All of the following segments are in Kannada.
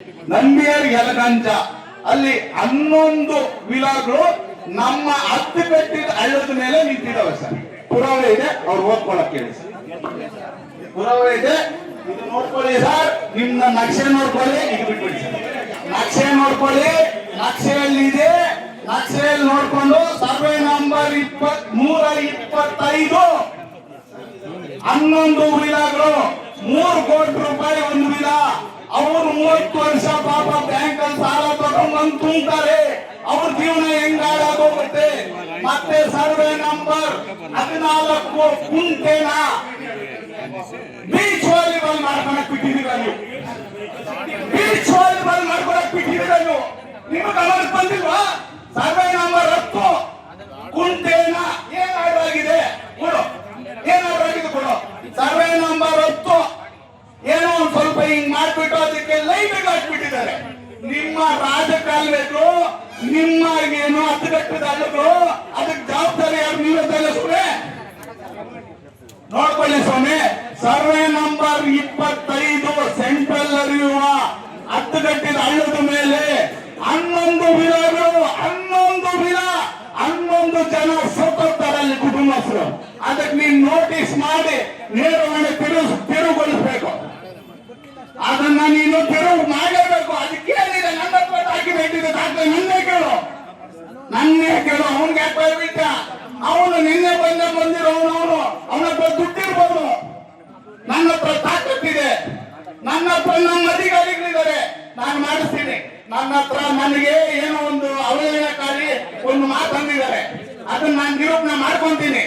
ನಂಬಿಯರ್ ಯಲಗಂಜ ಅಲ್ಲಿ 11 ವಿಲಾಗಳು ನಮ್ಮ 10 ಕಟ್ಟಿದ ಹಳ್ಳದ ಮೇಲೆ ನಿಂತಿದ್ದಾವೆ ಸರ್. ಪುರಾವೆ ಇದೆ, ಅವ್ರು ಓದ್ಕೊಳಕ್ ಹೇಳಿ ಸರ್. ಪುರಾವೆ ಇದೆ, ಇದು ನೋಡ್ಕೊಳ್ಳಿ ಸರ್. ನಿಮ್ಮ ನಕ್ಷೆ ನೋಡ್ಕೊಳ್ಳಿ, ಇದು ಬಿಟ್ಬಿಡಿ ಸರ್. ನಕ್ಷೆ ನೋಡ್ಕೊಳ್ಳಿ, ನಕ್ಷೆಯಲ್ಲಿದೆ. ನಕ್ಷೆಯಲ್ಲಿ ನೋಡ್ಕೊಂಡು ಸರ್ವೆ ನಂಬರ್ 325 11 ವಿಲಾಗಳು 3 ಕೋಟಿ ರೂಪಾಯಿ ಒಂದು ವಿಲಾ. ಅವರು 30 ವರ್ಷ ಪಾಪ ಬ್ಯಾಂಕ್ ಅಲ್ಲಿ ಸಾಲ ತಗೊಂಡು ತುಂಬ್ತಾರೆ. ಅವ್ರ ಜೀವನ ಹೆಂಗ್ ಹಾಳಾಗೋಗುತ್ತೆ. ಮತ್ತೆ ಸರ್ವೆ ನಂಬರ್ 14 ಕುಂಟೆನ ಬೀಚ್ ವಾಲಿಬಾಲ್ ಮಾಡ್ಕೊಳಕ್ ಬಿಟ್ಟಿದ್ದೀರ ನೀವು. ಬೀಚ್ ವಾಲಿಬಾಲ್ ಮಾಡ್ಕೊಳಕ್ ಬಿಟ್ಟಿದ್ದೀರ ನೀವು. ನಿಮ್ಗೆ ಗಮನಕ್ಕೆ ಬಂದಿಲ್ವಾ? ಸರ್ವೆ ನಂಬರ್ 10 ಕುಂಟೆನ ಏನ್ ಆಡಾಗಿದೆ ಕೊಡು, ಏನ್ ಆಡಾಗಿದೆ ಕೊಡು. ಸರ್ವೆ ನಂಬರ್ 10 ಏನೋ ಒಂದ್ ಸ್ವಲ್ಪ ಹಿಂಗ್ ಮಾಡ್ಬಿಟ್ಟು ಅದಕ್ಕೆ ಲೈಟ್ ಹಾಕ್ಬಿಟ್ಟಿದ್ದಾರೆ. ನಿಮ್ಮ ರಾಜಕಾಲುವೆಗಳು, ನಿಮ್ಮ ಏನು ಹತ್ತುಗಟ್ಟದ ಹಳ್ಳಗಳು, ಅದಕ್ಕೆ ಜವಾಬ್ದಾರಿ ಯಾರು? ನೀವೇ ಸುಮ್ಮನೆ ನೋಡ್ಕೊಳ್ಳಿ ಸ್ವಾಮಿ. ಸರ್ವೆ ನಂಬರ್ 25 ಸೆಂಟ್ರಲ್ ಹರಿಯುವ ಹತ್ತುಗಟ್ಟಿದ ಹಳ್ಳದ ಮೇಲೆ 11 ವಿಲಾಗಳು, 11 ವಿಲಾ, 11 ಜನ ಸತ್ತೋಗ್ತಾರೆ ಅಲ್ಲಿ ಕುಟುಂಬಸ್ಥರು. ಅದಕ್ಕೆ ನೀನ್ ನೋಟಿಸ್ ಮಾಡಿ ನೇರವಾಗಿ ತಿರುಗೊಳಿಸ್ಬೇಕು. ಅದನ್ನ ನೀನು ತಿರುವು ಮಾಡಲೇಬೇಕು. ಅದಕ್ಕೆ ಏನಿದೆ? ನನ್ನ ಹತ್ರ ಡಾಕ್ಯುಮೆಂಟ್ ಇದೆ, ನನ್ನೇ ಕೇಳು, ನನ್ನೇ ಕೇಳು. ಅವನ್ಗೆ ಯಾಕೆ ಬರ್ಬಿಟ್ಟ? ಅವನು ನಿನ್ನೆ ಬಂದಿರೋನು, ಅವನ ಹತ್ರ ದುಡ್ಡಿರ್ಬೋದು, ನನ್ನ ಹತ್ರ ತಾಕತ್ತಿದೆ, ನನ್ನ ಹತ್ರ ನಮ್ಮ ಅಧಿಕಾರಿಗಳಿದ್ದಾರೆ, ನಾನು ಮಾಡಿಸ್ತೀನಿ. ನನ್ನ ಹತ್ರ ನನಗೆ ಏನೋ ಒಂದು ಅವಹೇಳನಕಾರಿ ಒಂದು ಮಾತಂದಿದ್ದಾರೆ, ಅದನ್ನ ನಾನು ನಿರೂಪಣೆ ಮಾಡ್ಕೊಂತೀನಿ.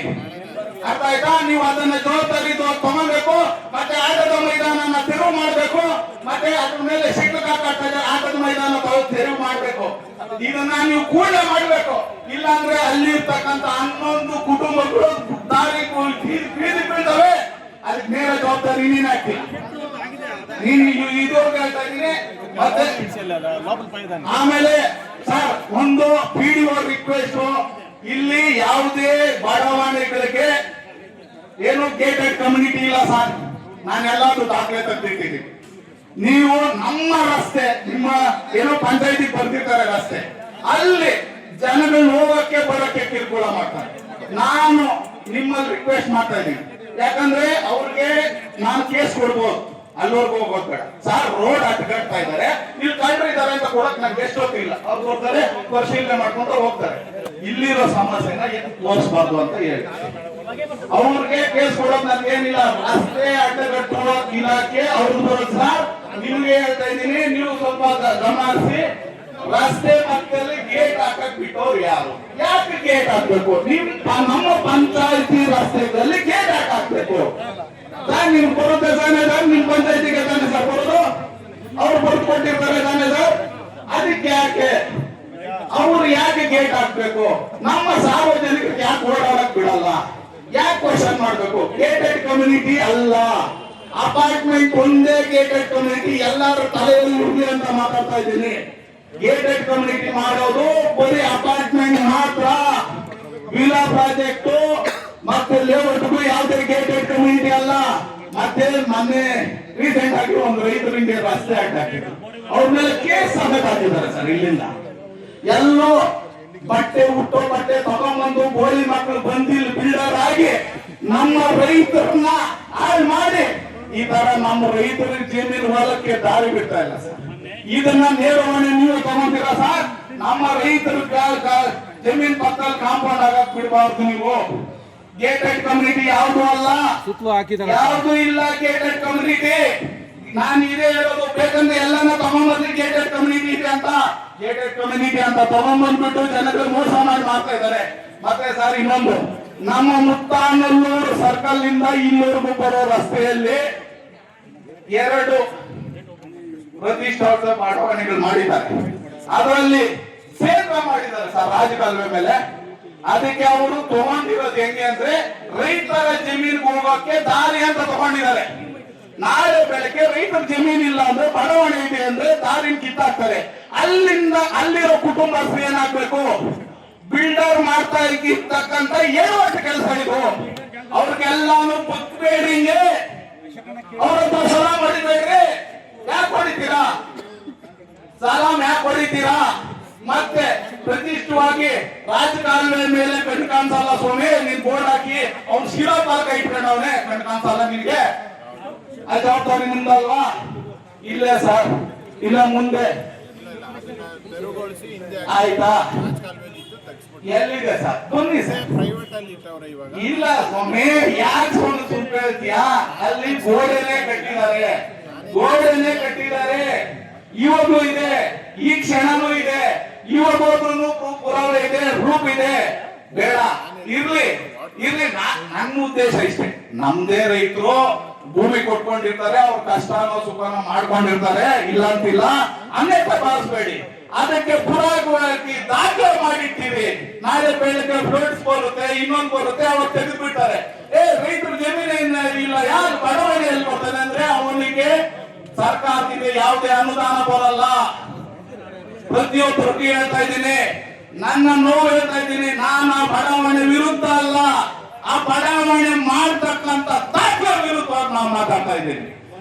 ಅರ್ಥ ಆಯ್ತಾ? ನೀವು ಅದನ್ನ ಜವಾಬ್ದಾರಿ ತಗೋಬೇಕು. ಮತ್ತೆ ಆಟದ ಮೈದಾನ ತೆರವು ಮಾಡಬೇಕು. ಮತ್ತೆ ಅದ್ರ ಮೇಲೆ ಶಿಕ್ಷಕ ಆಟದ ಮೈದಾನ ತೆರವು ಮಾಡಬೇಕು. ಇದನ್ನ ನೀವು ಕೂಡಲೇ ಮಾಡಬೇಕು. ಇಲ್ಲಾಂದ್ರೆ ಅಲ್ಲಿರ್ತಕ್ಕಂಥ 11 ಕುಟುಂಬಗಳು ದಾರಿ ಬೀದಿ ಬೀಳ್ತವೆ. ಅದಕ್ಕೆ ನೇರ ಜವಾಬ್ದಾರಿ ನೀನ್ ಹಾಕ್ತಿ. ನೀನು ಇದುವರೆಗೆ ಹೇಳ್ತಾ ಇದ್ದೀನಿ. ಮತ್ತೆ ಆಮೇಲೆ ಸರ್ ಒಂದು PDO ರಿಕ್ವೆಸ್ಟ್, ಇಲ್ಲಿ ಯಾವುದೇ ಬಡಾವಣೆಗಳಿಗೆ ಏನು ಗೇಟೆಡ್ ಕಮ್ಯುನಿಟಿ ಇಲ್ಲ ಸರ್. ನಾನೆಲ್ಲಾದ್ರೂ ದಾಖಲೆ ತೆಗೆದಿಟ್ಟಿದ್ದೀನಿ. ನೀವು ನಮ್ಮ ರಸ್ತೆ, ನಿಮ್ಮ ಏನೋ ಪಂಚಾಯತಿಗೆ ಬರ್ತಿರ್ತಾರೆ ರಸ್ತೆ, ಅಲ್ಲಿ ಜನಗಳು ಹೋಗಕ್ಕೆ ಬರೋಕ್ಕೆ ಕಿರುಕುಳ ಮಾಡ್ತಾರೆ. ನಾನು ನಿಮ್ಮಲ್ಲಿ ರಿಕ್ವೆಸ್ಟ್ ಮಾಡ್ತಾ ಇದ್ದೀನಿ. ಯಾಕಂದ್ರೆ ಅವ್ರಿಗೆ ನಾನು ಕೇಸ್ ಕೊಡ್ಬೋದು, ಅಲ್ಲಿವರೆಗೂ ಹೋಗೋದ್ ಬೇಡ ಸರ್. ರೋಡ್ ಅಡ್ಡಗಡ್ತಾ ಇದ್ದಾರೆ, ಇಲ್ಲಿ ಕಳ್ಳರು ಇದ್ದಾರೆ ಅಂತ ಕೊಡಕ್ ನಂಗೆ ಎಷ್ಟು ಹೊತ್ತಿಲ್ಲ. ಅವ್ರು ಹೋಗ್ತಾರೆ, ಪರಿಶೀಲನೆ ಮಾಡ್ಕೊಂಡು ಹೋಗ್ತಾರೆ. ಇಲ್ಲಿರೋ ಸಮಸ್ಯೆನ ತೋರಿಸಬಾರ್ದು ಅಂತ ಹೇಳಿ ಅವ್ರಿಗೆ ಕೇಸ್ ಕೊಡೋದು ನನ್ಗೇನಿಲ್ಲ. ರಸ್ತೆ ಅಡ್ಡಗಟ್ಟುವ ಇಲಾಖೆ ಅವ್ರದ್ದು ಬರೋದು ಸರ್. ನಿಮ್ಗೆ ಹೇಳ್ತಾ ಇದ್ದೀನಿ, ನೀವು ಸ್ವಲ್ಪ ಗಮನಿಸಿ. ರಸ್ತೆ ಮಧ್ಯದಲ್ಲಿ ಗೇಟ್ ಹಾಕಕ್ ಬಿಟ್ಟವ್ರು ಯಾರು? ಯಾಕೆ ಗೇಟ್ ಹಾಕ್ಬೇಕು? ನಮ್ಮ ಪಂಚಾಯತಿ ರಸ್ತೆಗಳಲ್ಲಿ ಗೇಟ್ ಹಾಕ್ಬೇಕು ಸರ್. ನಿಮ್ ಬರುತ್ತೆ ತಾನೇ ಸರ್, ನಿಮ್ ಪಂಚಾಯತಿಗೆ ತಾನೇ ಸರ್ ಬರೋದು. ಅವ್ರು ಬರ್ದು ಕೊಟ್ಟಿರ್ತಾರೆ ತಾನೇ ಸರ್. ಅದಕ್ಕೆ ಯಾಕೆ ಅವ್ರು ಯಾಕೆ ಗೇಟ್ ಹಾಕ್ಬೇಕು? ನಮ್ಮ ಸಾರ್ವಜನಿಕರಿಗೆ ಯಾಕೆ ಓಡಾಡಕ್ ಬಿಡಲ್ಲ? ಯಾಕೆ ಕ್ವಶನ್ ಮಾಡ್ಬೇಕು? ಗೇಟೆಡ್ ಕಮ್ಯುನಿಟಿ ಅಲ್ಲ, ಅಪಾರ್ಟ್ಮೆಂಟ್ ಒಂದೇ ಗೇಟೆಡ್ ಕಮ್ಯುನಿಟಿ. ಎಲ್ಲರೂ ತಲೆಯಲ್ಲಿ ಉರ್ಲಿ ಅಂತ ಮಾತಾಡ್ತಾ ಇದ್ದೀನಿ. ಗೇಟೆಡ್ ಕಮ್ಯುನಿಟಿ ಮಾಡೋದು ಬರೀ ಅಪಾರ್ಟ್ಮೆಂಟ್ ಮಾತ್ರ. ವಿಲಾ ಪ್ರಾಜೆಕ್ಟ್ ಮತ್ತೆ ಲೇಔಟ್ಗೂ ಯಾವುದೇ ಗೇಟೆಡ್ ಕಮ್ಯುನಿಟಿ ಅಲ್ಲ. ಮತ್ತೆ ಮೊನ್ನೆ ರೀಸೆಂಟ್ ಆಗಿ ಒಂದು ರೈತರಿಗೆ ರಸ್ತೆ ಅಡ್ಡ ಹಾಕಿದ್ರು, ಅವ್ರ ಮೇಲೆ ಕೇಸ್ ಸಮೇತ ಹಾಕಿದ್ದಾರೆ ಸರ್. ಇಲ್ಲಿಂದ ಎಲ್ಲೋ ಬಟ್ಟೆ ಹುಟ್ಟೋ ಬಟ್ಟೆ ತಗೊಂಡ್ಬಂದು ಗೋಳಿ ಮಕ್ಕಳು ಬಂದಿಲ್ಲ ಬಿಲ್ಡರ್ ಆಗಿ ನಮ್ಮ ರೈತರನ್ನ ಹಾಳು ಮಾಡಿ ಈ ತರ ನಮ್ಮ ರೈತರ ಜಮೀನು ಹೊಲಕ್ಕೆ ದಾರಿ ಬಿಡ್ತಾ ಇಲ್ಲ ಸರ್. ಇದನ್ನ ನೇರವಾಗಿ ನೀವು ತಗೊಂತೀರಾ ಸರ್? ನಮ್ಮ ರೈತರ ಜಮೀನ್ ಪಕ್ಕದಲ್ಲಿ ಕಾಂಪೌಂಡ್ ಆಗಕ್ ಬಿಡಬಾರ್ದು ನೀವು. ಗೇಟೆಡ್ ಕಮ್ಯುನಿಟಿ ಯಾವುದು ಅಲ್ಲ, ಯಾವುದು ಇಲ್ಲ ಗೇಟೆಡ್ ಕಮ್ಯುನಿಟಿ. ನಾನು ಇದೇ ಹೇಳೋದು. ಬೇಕಂದ್ರೆ ಎಲ್ಲಾನ ತಗೊಂಡ್ಬಂದ್ರಿ ಗೇಟೆಡ್ ಕಮ್ಯುನಿಟಿ ಇದೆ ಅಂತ, ಗೇಟೆಡ್ ಕಮ್ಯುನಿಟಿ ಅಂತ ತಗೊಂಡ್ಬಂದ್ಬಿಟ್ಟು ಜನಗಳು ಮೋಸ ಮಾಡಿ ಮಾಡ್ತಾ ಇದ್ದಾರೆ. ಮತ್ತೆ ಸರ್ ಇನ್ನೊಂದು, ನಮ್ಮ ಮುತ್ತಾನಲ್ಲೂರು ಸರ್ಕಲ್ ಇಂದ ಇಲ್ಲಿವರೆಗೂ ಬರೋ ರಸ್ತೆಯಲ್ಲಿ 2 ಪ್ರತಿಷ್ಠಾಪಿತ ಬಡಾವಣೆಗಳು ಮಾಡಿದ್ದಾರೆ. ಅದರಲ್ಲಿ ಸೇತುವೆ ಮಾಡಿದ್ದಾರೆ ಸರ್ ರಾಜಕಾಲುವೆ ಮೇಲೆ. ಅದಕ್ಕೆ ಅವರು ತಗೊಂಡಿರೋದು ಹೆಂಗೆ ಅಂದ್ರೆ ರೈತರ ಜಮೀನಿಗೆ ಹೋಗೋಕೆ ದಾರಿ ಅಂತ ತಗೊಂಡಿದ್ದಾರೆ. ನಾಳೆ ಬೆಳಗ್ಗೆ ರೈತರ ಜಮೀನ್ ಇಲ್ಲ ಅಂದ್ರೆ, ಬಡಾವಣೆ ಇದೆ ಅಂದ್ರೆ ದಾರಿನ ಕಿತ್ತಾಕ್ತಾರೆ. ಅಲ್ಲಿರೋ ಕುಟುಂಬಸ್ಥರು ಏನಾಗ್ಬೇಕು? ಬಿಲ್ಡರ್ ಮಾಡ್ತಾ ಇರ್ತಕ್ಕಂಥ ಏಳುವಟ್ಟು ಕೆಲಸಗಳಿಗೂ ಅವ್ರಿಗೆಲ್ಲಾನು ಬುಕ್ಬೇಡಿಂಗೆ ಅವ್ರ ಹತ್ರ ಸಲ ಮಾಡಿಬೇಡ್ರಿ. ಯಾಕೆ ಹೊಡಿತೀರಾ? ಸಲಾಮ್ ಯಾಕೆ ಹೊಡಿತೀರಾ? ಮತ್ತೆ ಪ್ರತಿಷ್ಠವಾಗಿ ರಾಜಕಾಲುವೆ ಮೇಲೆ ಕಣ್ಣು ಕಾಣಿಸಲ್ಲ ಸ್ವಾಮಿ, ನೀನ್ ಬೋರ್ಡ್ ಹಾಕಿ ಅವ್ನು ಶಿರೋಪಾಲಕ ಇಟ್ಕೊಂಡವನೇ, ಕಣ್ಣು ಕಾಣಿಸಲ್ಲ ನಿನ್ಗೆ, ಆ ಜವಾಬ್ದಾರಿ ನಿಮ್ದಲ್ವಾ? ಇಲ್ಲೇ ಸರ್, ಇಲ್ಲ ಮುಂದೆ ಆಯ್ತಾ? ಎಲ್ಲಿದೆ ಸರ್? ಬನ್ನಿ ಸರ್. ಇಲ್ಲ ಸ್ವಾಮಿ, ಯಾಕೆ ಸ್ವಾಮಿ ಸುಮ್ಮನೆ ಹೇಳ್ತೀಯಾ? ಅಲ್ಲಿ ಗೋಡೆನೇ ಕಟ್ಟಿದ್ದಾರೆ, ಗೋಡೆನೇ ಕಟ್ಟಿದ್ದಾರೆ. ಇವಾಗೂ ಇದೆ, ಈ ಕ್ಷಣನೂ ಇದೆ, ಇವಾಗ ಹೋದ್ರೂ ಪುರಾವೆ ಇದೆ, ರೂಪ್ ಇದೆ. ಬೇಡ, ಇರ್ಲಿ ಇರ್ಲಿ. ನನ್ನ ಉದ್ದೇಶ ಇಷ್ಟೇ, ನಮ್ದೇ ರೈತರು ಭೂಮಿ ಕೊಟ್ಕೊಂಡಿರ್ತಾರೆ, ಅವ್ರ ಕಷ್ಟನೋ ಸುಖನೋ ಮಾಡ್ಕೊಂಡಿರ್ತಾರೆ, ಇಲ್ಲ ಅಂತಿಲ್ಲ, ಅನ್ಯತೆ ಭಾವಿಸ್ಬೇಡಿ. ಅದಕ್ಕೆ ಪುರಾವಾಗಿ ದಾಖಲೆ ಮಾಡಿರ್ತೀವಿ. ನಾಳೆ ಬೆಳಗ್ಗೆ ಫ್ಲೋಟ್ಸ್ ಬರುತ್ತೆ, ಇನ್ನೊಂದು ಬರುತ್ತೆ, ಅವ್ರು ತೆಗೆದು ಬಿಡ್ತಾರೆ. ರೈತರು ಜಮೀನು ಇಲ್ಲ, ಯಾರು ಬಡವಣೆಯಲ್ಲಿ ಬರ್ತಾನೆ ಅಂದ್ರೆ ಅವನಿಗೆ ಸರ್ಕಾರದಿಂದ ಯಾವುದೇ ಅನುದಾನ ಬರಲ್ಲ. ಪ್ರತಿಯೊಬ್ಬರಿಗೆ ಹೇಳ್ತಾ ಇದ್ದೀನಿ, ನನ್ನ ನೋವು ಹೇಳ್ತಾ ಇದ್ದೀನಿ. ನಾನು ಆ ಬಡಾವಣೆ ವಿರುದ್ಧ ಅಲ್ಲ, ಆ ಬಡಾವಣೆ ಮಾಡ್ತಕ್ಕಂತ ದಾಖಲೆ ವಿರುದ್ಧ ನಾವು ಮಾತಾಡ್ತಾ ಇದ್ದೀನಿ.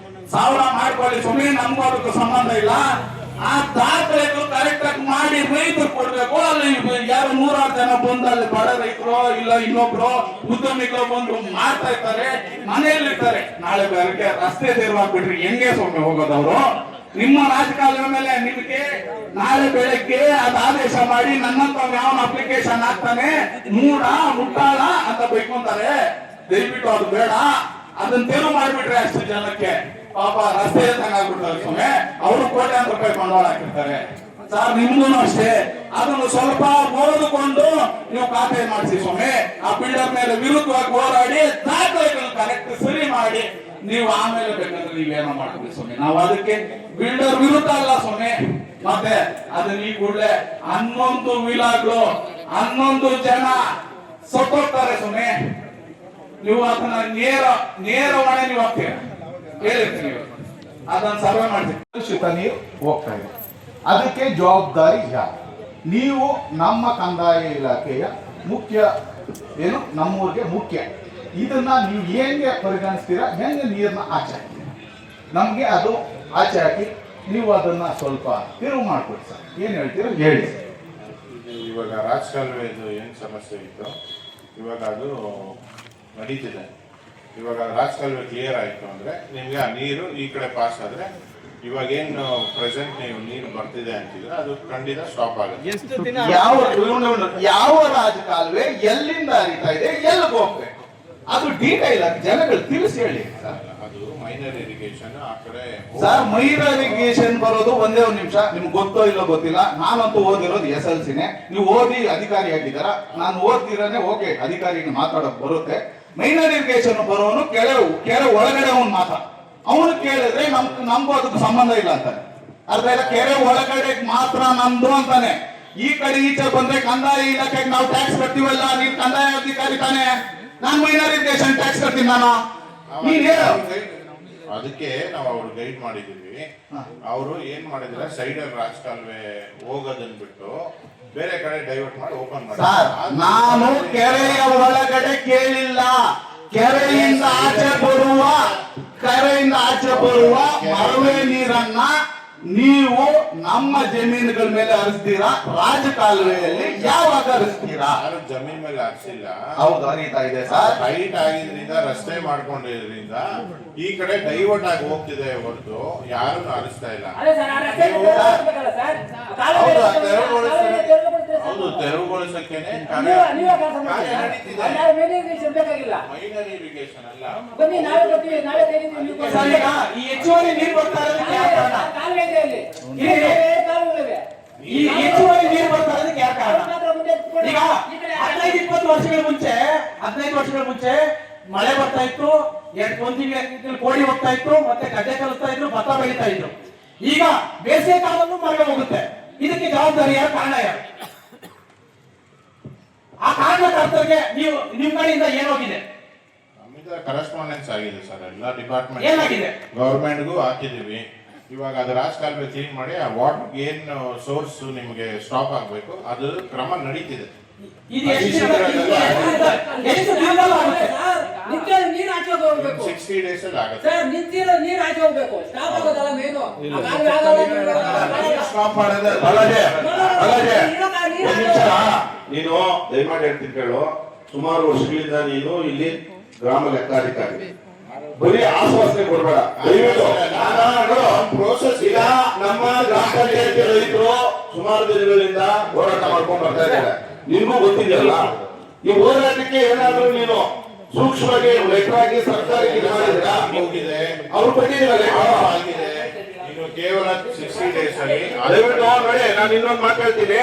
ಸಾವಿರ ಮಾಡ್ಕೊಳ್ಳಿ ಸುಮ್ಮನೆ, ನಮ್ಗೂ ಅದಕ್ಕೂ ಸಂಬಂಧ ಇಲ್ಲ. ಆ ದಾಖಲೆಗಳು ಕರೆಕ್ಟ್ ಆಗಿ ಮಾಡಿ ರೈತರು ಕೊಡ್ಬೇಕು. ಅಲ್ಲಿ ಯಾರು 100 ಜನ ಬಂದು ಅಲ್ಲಿ ಬಡ ರೈತರು ಇಲ್ಲ ಇನ್ನೊಬ್ರು ಉದ್ಯಮಿಗಳು ಬಂದು ಮಾಡ್ತಾ ಇರ್ತಾರೆ, ಮನೆಯಲ್ಲಿರ್ತಾರೆ. ನಾಳೆ ಬೆಳಗ್ಗೆ ರಸ್ತೆ ತೆರವಾಗ್ಬಿಟ್ರಿ ಹೆಂಗೆ ಸ್ವಾಮಿ ಹೋಗೋದವ್ರು? ನಿಮ್ಮ ರಾಜಕಾಲುವೆ ಮೇಲೆ ನಿಮಗೆ ನಾಳೆ ಬೆಳಗ್ಗೆ ಅದು ಆದೇಶ ಮಾಡಿ ನನ್ನಂತ ಯಾವ ಅಪ್ಲಿಕೇಶನ್ ಹಾಕ್ತಾನೆ, ಮೂಡ ಮುಟ್ಟಾಳ ಅಂತ ಬೈಕೊಂತಾರೆ. ದಯವಿಟ್ಟು ಅದು ಬೇಡ, ಅದನ್ನ ತೆರವು ಮಾಡ್ಬಿಟ್ರೆ ಅಷ್ಟು ಜನಕ್ಕೆ ಪಾಪ ರಸ್ತೆ ಆಗ್ಬಿಡ್ತಾರೆ ಸ್ವಾಮಿ. ಅವರು ಕೋಟ್ಯಾಂತರ ರೂಪಾಯಿ ಬಂಡವಾಳ ಹಾಕಿರ್ತಾರೆ. ಸರ್ ನಿಮ್ಗೂ ಅಷ್ಟೇ, ಅದನ್ನು ಸ್ವಲ್ಪ ಓದಿಕೊಂಡು ನೀವು ಖಾತೆ ಮಾಡಿಸಿ ಸ್ವಾಮಿ. ಆ ಬಿಲ್ಡರ್ ಮೇಲೆ ವಿರುದ್ಧವಾಗಿ ಹೋರಾಡಿ ದಾಖಲೆಗಳು ಕರೆಕ್ಟ್ ಸರಿ ಮಾಡಿ ನೀವು ಆಮೇಲೆ ಬೇಕಂದ್ರೆ ನೀವೇನೋ ಮಾಡ್ತೀವಿ ಸ್ವಾಮಿ. ನಾವು ಅದಕ್ಕೆ ಬಿಲ್ಡರ್ ವಿರುದ್ಧ ಅಲ್ಲ ಸ್ವಾಮಿ. ಮತ್ತೆ ಅದನ್ನ ಈ ಕೂಡಲೇ 11 ವಿಲಾಗಳು 11 ಜನ ಸತ್ತೋಗ್ತಾರೆ ಸ್ವಾಮಿ. ನೀವು ಅದನ್ನ ನೇರ ಹೊಣೆ ನೀವು ಹಾಕ್ತೀರ ಹೇಳಿರ್ತೀನಿ, ಅದನ್ನ ಸರ್ವೆ ಮಾಡ್ತೀವಿ. ಕಲುಷಿತ ನೀರು ಹೋಗ್ತಾ ಇದೆ, ಅದಕ್ಕೆ ಜವಾಬ್ದಾರಿ ಯಾರು? ನೀವು ನಮ್ಮ ಕಂದಾಯ ಇಲಾಖೆಯ ಮುಖ್ಯ ಏನು, ನಮ್ಮೂರಿಗೆ ಮುಖ್ಯ. ಇದನ್ನ ನೀವು ಹೆಂಗೆ ಪರಿಗಣಿಸ್ತೀರಾ? ಹೆಂಗೆ ನೀರನ್ನ ಆಚೆ ಹಾಕ್ತೀರಾ? ನಮಗೆ ಅದು ಆಚೆ ಹಾಕಿ ನೀವು ಅದನ್ನ ಸ್ವಲ್ಪ ತಿರುವು ಮಾಡ್ಕೊಡಿ ಸರ್. ಏನು ಹೇಳ್ತೀರಾ ಹೇಳಿ. ಇವಾಗ ರಾಜಕಾಲುವೆದು ಏನು ಸಮಸ್ಯೆ ಇತ್ತು, ಇವಾಗ ಅದು ನಡೀತಿದೆ. ಇವಾಗ ರಾಜಕಾಲುವೆ ಕ್ಲಿಯರ್ ಆಯಿತು ಅಂದರೆ ನಿಮಗೆ ಆ ನೀರು ಈ ಕಡೆ ಪಾಸ್ ಆದರೆ ಇವಾಗ ಏನು ಪ್ರೆಸೆಂಟ್ ನೀವು ನೀರು ಬರ್ತಿದೆ ಅಂತಿದ್ರೆ ಅದು ಖಂಡಿತ ಸ್ಟಾಪ್ ಆಗುತ್ತೆ. ಯಾವ ರಾಜಕಾಲುವೆ ಎಲ್ಲಿಂದ ಹರಿತಾ ಇದೆ, ಎಲ್ಲಿಗೆ ಹೋಗ್ಬೇಕು, ಅದು ಡೀಟೈಲ್ ಆಗಿ ಜನಗಳು ತಿಳಿಸಿ ಹೇಳಿ ಸರ್. ಅದು ಮೈನರ್ ಇರಿಗೇಷನ್ ಆ ಕಡೆ ಸರ್. ಮೈನರ್ ಇರಿಗೇಷನ್ ಬರೋದು ಒಂದೇ ಒಂದು ನಿಮಿಷ. ನಿಮ್ಗೆ ಗೊತ್ತೋ ಇಲ್ಲೋ ಗೊತ್ತಿಲ್ಲ, ನಾನಂತೂ ಓದಿರೋದು SLCನೇ. ನೀವು ಓದಿ ಅಧಿಕಾರಿ ಆಗಿದ್ದಾರ, ನಾನು ಓದ್ತಿರನೇ ಓಕೆ ಅಧಿಕಾರಿಗೆ ಮಾತಾಡೋಕೆ ಬರುತ್ತೆ. ಮೈನರ್ ಇರಿಗೇಷನ್ ಬರೋನು ಕೆರೆ ಒಳಗಡೆ ಅವನು ಅವನು ಕೇಳಿದ್ರೆ ನಮ್ಗೂ ಅದಕ್ಕೆ ಸಂಬಂಧ ಇಲ್ಲ ಅಂತಾನೆ. ಅರ್ಧ ಇಲ್ಲ, ಕೆರೆ ಒಳಗಡೆ ಮಾತ್ರ ನಮ್ದು ಅಂತಾನೆ. ಈ ಕಡೆ ಈಚೆ ಬಂದ್ರೆ ಕಂದಾಯ ಇಲಾಖೆಗೆ ನಾವು ಟ್ಯಾಕ್ಸ್ ಕಟ್ತೀವಲ್ಲ, ನೀನ್ ಕಂದಾಯ ಅಧಿಕಾರಿ ತಾನೆ, ನಾನು ಮೈನರ್ ಇರಿಗೇಷನ್ ಟ್ಯಾಕ್ಸ್ ಕಟ್ತೀನಿ ನಾನು. ನೀನ್ ಹೇಳು. ಅದಕ್ಕೆ ನಾವು ಅವ್ರು ಗೈಡ್ ಮಾಡಿದೀವಿ. ಅವರು ಏನ್ ಮಾಡಿದ್ರೆ ಸೈಡಲ್ಲಿ ರಾಜಕಾಲುವೆ ಹೋಗೋದನ್ನ ಬಿಟ್ಟು ಬೇರೆ ಕಡೆ ಡೈವರ್ಟ್ ಮಾಡಿ ಓಪನ್ ಮಾಡಿ. ನಾನು ಕೆರೆಯ ಒಳಗಡೆ ಕೇಳಿಲ್ಲ, ಕೆರೆಯಿಂದ ಆಚೆ ಬರುವ ಮರವೆ ನೀರನ್ನ ನೀವು ನಮ್ಮ ಜಮೀನುಗಳ ಮೇಲೆ ಹರಿಸ್ತೀರಾ? ರಾಜಕಾಲುವೆಯಲ್ಲಿ ಯಾವಾಗ ಹರಿಸ್ತೀರಾ? ಯಾರು ಜಮೀನ್ ಮೇಲೆ ಹರಿಸಿಲ್ಲ. ಹೌದು, ಹರಿತಾ ಇದೆ ಸರ್. ಹೈಟ್ ಆಗಿದ್ರಿಂದ ರಸ್ತೆ ಮಾಡ್ಕೊಂಡಿದ್ರಿಂದ ಈ ಕಡೆ ಡೈವರ್ಟ್ ಆಗಿ ಹೋಗ್ತಿದೆ ಹೊರತು ಯಾರು ಹರಿಸ್ತಾ ಇಲ್ಲ. ಹೌದು, ತೆರವುಗೊಳಿಸಕ್ಕೇನೆ ಮೈನರ್ ಇರಿಗೇಷನ್ ಅಲ್ಲ. ಈ ಹೆಚ್ಚುವರಿ ನೀರು ಬರ್ತಾ ಇರೋದಕ್ಕೆ ಯಾವ ಕಾರಣ? ಈ ಹೆಚ್ಚುವರಿ ನೀರು ಬರ್ತಾ ಇರೋದಕ್ಕೆ ಯಾವ ಕಾರಣ? ಈಗ 15-20 ವರ್ಷಗಳ ಮುಂಚೆ ಮಳೆ ಬರ್ತಾ ಇತ್ತು, 1 ತಿಂಗಳ ಕೋಡಿ ಹೋಗ್ತಾ ಇತ್ತು, ಮತ್ತೆ ಗಡ್ಡೆ ಕಲಿಸ್ತಾ ಇದ್ರು, ಭತ್ತ ಬೆಳೀತಾ ಇದ್ರು. ಈಗ ಬೇಸಿಗೆ ಕಾಲದಲ್ಲೂ ಮರಳು ಹೋಗುತ್ತೆ. ಇದಕ್ಕೆ ಜವಾಬ್ದಾರಿ ಯಾರು? ಕಾರಣ ಯಾರು? ಆ ಕಾರಣಕರ್ತರಿಗೆ ನೀವು ನಿಮ್ ಕಡೆಯಿಂದ ಏನೋಗಿದೆ? ನಮ್ಮಿಂದ ಕರೆಸ್ಪಾಂಡೆನ್ಸ್ ಆಗಿದೆ ಸರ್. ಎಲ್ಲ ಡಿಪಾರ್ಟ್ಮೆಂಟ್ ಏನಾಗಿದೆ? ಗವರ್ಮೆಂಟ್ಗೂ ಹಾಕಿದೀವಿ. ಇವಾಗ ಅದು ರಾಜಕಾಲುವೆ ಕ್ಲೀನ್ ಮಾಡಿ ಆ ವಾಟರ್ ಏನು ಸೋರ್ಸ್ ನಿಮಗೆ ಸ್ಟಾಪ್ ಆಗಬೇಕು, ಅದು ಕ್ರಮ ನಡೀತಿದೆ. ಇದು ಎಷ್ಟು ದಿನದಲ್ಲಿ ಆಗುತ್ತೆ? ನೀರು ಆಚೆ ಹೋಗ್ಬೇಕು 60 ಡೇಸ್ ಅಲ್ಲಿ ಆಗುತ್ತೆ. ಸರ್, ನಿಂತಿರೋ ನೀರು ಆಚೆ ಹೋಗ್ಬೇಕು. Stop ಆಗೋದಲ್ಲ main. ಆಫ್ ಮಾಡಿದ್ರೆ ಅಲ್ಲದೆ ಇವಾಗ ಒಂದ್ ನಿಮಿಷ ನೀನು ದಯಮಾಡಿ ಹೇಳ್ತೀನಿ ಕೇಳು. ಸುಮಾರು ವರ್ಷಗಳಿಂದ ನೀನು ಇಲ್ಲಿ ಗ್ರಾಮ ಲೆಕ್ಕಾಧಿಕಾರಿ, ಬರೀ ಆಶ್ವಾಸನೆ ಕೊಡ್ಬೇಡ ದಯವಿಟ್ಟು. ಪ್ರೋಸೆಸ್ ಈಗ ನಮ್ಮ ಗ್ರಾಮ ಪಂಚಾಯತಿ ರೈತರು ಸುಮಾರು ದಿನಗಳಿಂದ ಹೋರಾಟ ಮಾಡ್ಕೊಂಡು ಬರ್ತಾ ಇದ್ದಾರೆ, ನಿನ್ಗೂ ಗೊತ್ತಿದೆಯಲ್ಲ. ಈ ಹೋರಾಟಕ್ಕೆ ಏನಾದ್ರೂ ನೀನು ಸೂಕ್ಷ್ಮವಾಗಿ ಲೆಟರ್ ಆಗಿ ಸರ್ಕಾರಕ್ಕೆ ಇದು ಮಾಡಿದ್ರಾ? ಹೋಗಿದೆ, ಅವ್ರು ಕೊಟ್ಟಿದ್ದೀರಲ್ಲ ಆಗಿದೆ. ಇನ್ನು ಕೇವಲ 60 days ಅಲ್ಲಿ ದಯವಿಟ್ಟು ನೋಡಿ, ನಾನು ಇನ್ನೊಂದು ಮಾತಾಡ್ತೀನಿ.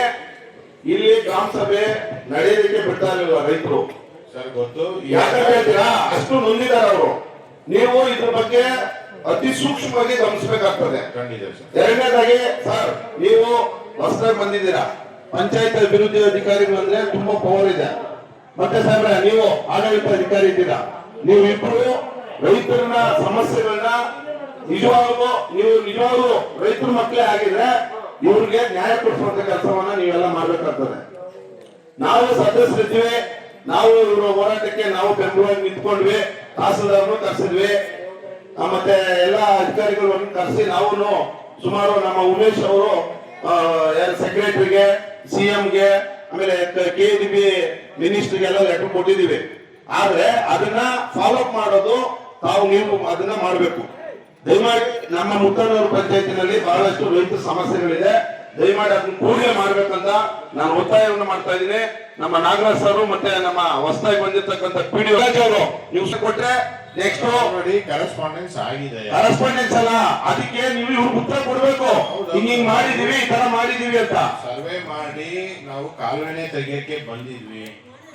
ಇಲ್ಲಿ ಗ್ರಾಮ ಸಭೆ ನಡೆಯೋದಕ್ಕೆ ಬಿಡ್ತಾ ಇರಲಿಲ್ಲ ರೈತರು. ಸರ್ ಗೊತ್ತು. ಯಾಕಂತ ಹೇಳ್ತೀರಾ, ಅಷ್ಟು ನೊಂದಿದ್ದಾರೆ ಅವರು. ನೀವು ಇದ್ರ ಬಗ್ಗೆ ಅತಿ ಸೂಕ್ಷ್ಮವಾಗಿ ಗಮನಿಸಬೇಕಾಗ್ತದೆ. ಖಂಡಿತ ಸರ್. ಎರಡನೇದಾಗಿ ಸರ್, ನೀವು ಹೊಸದಾಗಿ ಬಂದಿದ್ದೀರಾ, ಪಂಚಾಯತ್ ಅಭಿವೃದ್ಧಿ ಅಧಿಕಾರಿಗಳು ಅಂದ್ರೆ ತುಂಬಾ ಪವರ್ ಇದೆ. ಮತ್ತೆ ಸಾಹೇಬ್ರೆ, ನೀವು ಆಡಳಿತ ಅಧಿಕಾರಿ ಇದ್ದೀರಾ, ನೀವು ಇಬ್ಬರು ರೈತರನ್ನ ಸಮಸ್ಯೆಗಳನ್ನ ನಿಜವಾಗ್ಲೂ ರೈತರ ಮಕ್ಕಳೇ ಆಗಿದ್ರೆ ಇವ್ರಿಗೆ ನ್ಯಾಯ ಕೊಡಿಸುವಂತ ಕೆಲಸವನ್ನ ನೀವೆಲ್ಲ ಮಾಡ್ಬೇಕಾಗ್ತದೆ. ನಾವು ಸದಸ್ಯರಿದ್ದೀವಿ, ನಾವು ಇವರ ಹೋರಾಟಕ್ಕೆ ನಾವು ಬೆಂಬಲವಾಗಿ ನಿಂತ್ಕೊಂಡ್ವಿ, ತಹಸೀಲ್ದಾರ್ನು ಕರ್ಸಿದ್ವಿ, ಮತ್ತೆ ಎಲ್ಲ ಅಧಿಕಾರಿಗಳನ್ನು ಕರೆಸಿ ನಾವು ಸುಮಾರು ನಮ್ಮ ಉಮೇಶ್ ಅವರು ಸೆಕ್ರೆಟರಿಗೆ, ಸಿಎಂಗೆ, ಆಮೇಲೆ KDB ಮಿನಿಸ್ಟರ್ಗೆಲ್ಲ ಲೆಟರ್ ಕೊಟ್ಟಿದ್ದೀವಿ. ಆದ್ರೆ ಅದನ್ನ ಫಾಲೋ ಅಪ್ ಮಾಡೋದು ನೀವು ಅದನ್ನ ಮಾಡಬೇಕು. ದಯಮಾಡಿ ನಮ್ಮ ಮುತ್ತನೂರು ಪಂಚಾಯತಿನಲ್ಲಿ ಬಹಳಷ್ಟು ರೈತ ಸಮಸ್ಯೆಗಳಿದೆ, ದಯಮಾಡಿ ಅದನ್ನ ಕೂಡಲೇ ಮಾಡ್ಬೇಕಂತ ನಾನು ಒತ್ತಾಯವನ್ನು ಮಾಡ್ತಾ ಇದ್ದೀನಿ. ನಮ್ಮ ನಾಗರಾಜ್ ಸರ್ ಮತ್ತೆ ನಮ್ಮ ಹೊಸದಾಗಿ ಬಂದಿರ್ತಕ್ಕಂಥ PD ಅವರು ನೀವು ಕೊಟ್ರೆ ನೆಕ್ಸ್ಟ್ ನೋಡಿ ಕರೆಸ್ಪಾಂಡೆನ್ಸ್ ಆಗಿದೆ. ಕರೆಸ್ಪಾಂಡೆನ್ಸ್ ಅಲ್ಲ, ಅದಕ್ಕೆ ನೀವು ಇವ್ರಿಗೆ ಉತ್ತರ ಕೊಡ್ಬೇಕು. ಹಿಂಗ್ ಮಾಡಿದೀವಿ, ಈ ತರ ಮಾಡಿದೀವಿ ಅಂತ. ಸರ್ವೆ ಮಾಡಿ ನಾವು ಕಾಲುವೆನೆ ತೆಗಿಯಕ್ಕೆ ಬಂದಿದ್ವಿ.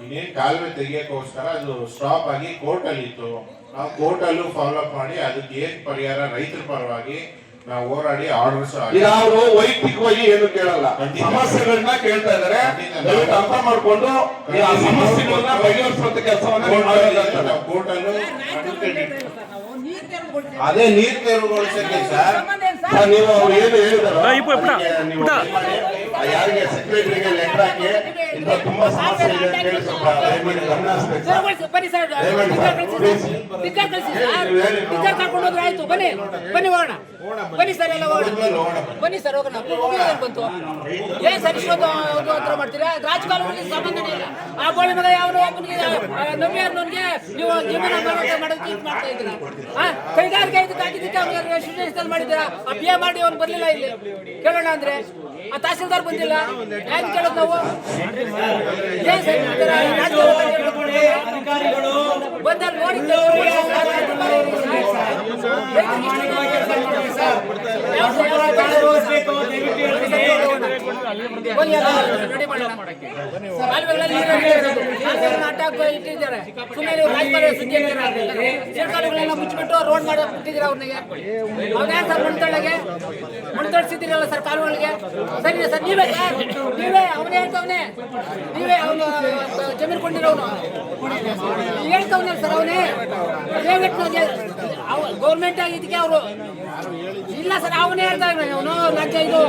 ಇನ್ನೇನ್ ಕಾಲುವೆ ತೆಗಿಯಕ್ಕೋಸ್ಕರ ಅದು ಸ್ಟಾಪ್ ಆಗಿ ಕೋರ್ಟ್ ಅಲ್ಲಿ ಇತ್ತು. ನಾವು ಕೋರ್ಟ್ ಅಲ್ಲೂ ಫಾಲೋ ಅಪ್ ಮಾಡಿ ಅದಕ್ಕೆ ಏನ್ ಪರಿಹಾರ ರೈತರ ಪರವಾಗಿ ನಾವು ಹೋರಾಡಿ ಆರ್ಡರ್ಸ್ ಈಗ ಅವರು ವೈಯಕ್ತಿಕವಾಗಿ ಏನು ಕೇಳಲ್ಲ, ಸಮಸ್ಯೆಗಳನ್ನ ಕೇಳ್ತಾ ಇದಾರೆ. ದಯವಿಟ್ಟು ಅರ್ಥ ಮಾಡ್ಕೊಂಡು ಈ ಆ ಸಮಸ್ಯೆಗಳನ್ನ ಬಗೆಹರಿಸುವಂತ ಕೆಲಸವನ್ನ ನೀವು ಮಾಡಬೇಕಾಗ್ತದೆ. ಕೋರ್ಟ್ ಅಲ್ಲೂ ಅದೇ ನೀರ್ ತೆರವುಗೊಳಿಸಕ್ಕೆ ಸರ್ ಸರ್, ನೀವು ಅವ್ರು ಏನು ಹೇಳಿದಾರೋ ನೀವು ಯಾರಿಗೆ ಸೆಕ್ರೆಟರಿಗೆ ಲೆಟರ್ ಹಾಕಿ ಇಂಥ ತುಂಬಾ ಸಮಸ್ಯೆ ಇದೆ ಅಂತ ಹೇಳಿ ಸ್ವಲ್ಪ ದಯಮಾಡಿ ಗಮನ ಹರಿಸ್ಬೇಕು ಸರ್. ಬನ್ನಿ ಸರ್, ಟಿಕೆಟ್ ಕಳಿಸಿ ಟಿಕೆಟ್ ಕರ್ಕೊಂಡು ಹೋದ್ರೆ ಆಯ್ತು. ಬನ್ನಿ ಬನ್ನಿ ಹೋಗೋಣ, ಬನ್ನಿ ಸರ್, ಎಲ್ಲ ಹೋಗೋಣ, ಬನ್ನಿ ಸರ್, ಹೋಗೋಣ. ಏನ್ ಬಂತು, ಏನ್ ಸರ್ ಇಷ್ಟೊಂದು ಹತ್ರ ಮಾಡ್ತೀರಾ? ರಾಜಕಾರಣದಲ್ಲಿ ಸಂಬಂಧನೇ ಇಲ್ಲ. ಆ ಗೋಳಿ ಮಗ ಯಾವನು ಒಬ್ಬನಿಗೆ ನವ್ಯಾರ್ನವ್ನಿಗೆ ನೀವು ಜೀವನ ಮಾಡೋದಕ್ಕೆ ಇದು ಮಾಡ್ತಾ ಇದ್ದೀರಾ? ಕೈಗಾರಿಕೆ ಇದಕ್ಕೆ ಹಾಕಿದ್ದಕ್ಕೆ ಅವ್ನಿಗೆ ಶಿಕ್ಷಣ ಮಾಡಿದ್ದೀರಾ? ಆ PA ಮಾಡಿ ಅವ್ನು ಬರ್ಲಿಲ್ಲ ಇಲ್ಲಿ ಕೇಳೋಣ ಅಂದ್ರೆ, ಆ ತಹಸೀಲ್ದಾರ್ ಬಂದಿಲ್ಲ, ಯಾಕೆ ಕೇಳೋದು ನಾವು? ಏನ್ ಸರ್ ಬಂದಾಗ ನೋಡಿ ರೆಡಿ ಮಾಡೋಣ. ಅಟ್ಯಾಕ್ ಇಟ್ಟಿದ್ದಾರೆ, ಸುಮ್ಮನೆ ರಾಜಕಾಲ ಸುದ್ದಿ ಸರ್ಕಾರಗಳೆಲ್ಲ ಮುಚ್ಚಿಬಿಟ್ಟು ರೋಡ್ ಮಾಡಿ ಬಿಟ್ಟಿದ್ದೀರಾ ಅವ್ರಿಗೆ. ಅವ್ನೇ ಸರ್ ಮಣ್ತಳಿಸಿದ್ದೀರಲ್ಲ ಸರ್ ಕಾಲುಗಳಿಗೆ. ಸರಿ ಸರ್, ನೀವೇ ಅವನೇ ಹೇಳ್ತವನೆ, ನೀವೇ ಅವನು ಜಮೀನು ಕೊಂಡಿರೋನು ಹೇಳ್ತವನೆ ಸರ್. ಅವನೇ ಗೌರ್ಮೆಂಟ್ ಆಗಿದ್ದಕ್ಕೆ ಅವರು ಇಲ್ಲ ಸರ್, ಅವನೇ ಹೇಳ್ತಾ ಇದ್ದಾನೆ. ಅವನು ಲಂಚ ಇದು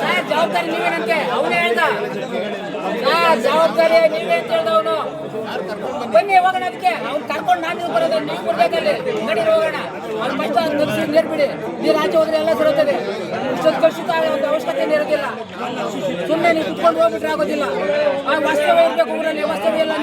ಸರ್, ಜವಾಬ್ದಾರಿ ನೀವೇನಂತೆ ಅವನೇ ಹೇಳ್ದ ಸರ್, ಜವಾಬ್ದಾರಿ ನೀವೇ ಅಂತ ಹೇಳ್ದ ಅವನು. ಬನ್ನಿ ಹೋಗೋಣ, ಅದಕ್ಕೆ ಅವ್ನು ಕರ್ಕೊಂಡು ನಾನು ಬರೋದು ನೀವು ಬರ್ಬೇಕಲ್ಲಿ ನಡಿ ಹೋಗೋಣ. ಅವ್ನು ಫಸ್ಟ್ ತರಿಸಿ ನೀರ್ಬಿಡಿ, ನೀರು ಆಚೆ ಹೋದ್ರೆ ಎಲ್ಲ ಸರೋತದೆ. ಇಷ್ಟೊಂದು ಕಲುಷಿತ ಒಂದು ಅವಶ್ಯಕತೆ ಇರೋದಿಲ್ಲ. ಸುಮ್ಮನೆ ನೀವು ಕುತ್ಕೊಂಡು ಹೋಗ್ಬಿಟ್ರೆ ಆಗೋದಿಲ್ಲ. ಆ ವಾಸ್ತವ್ಯ ಇರಬೇಕು ಊರಲ್ಲಿ, ವಾಸ್ತವ್ಯ ಎಲ್ಲ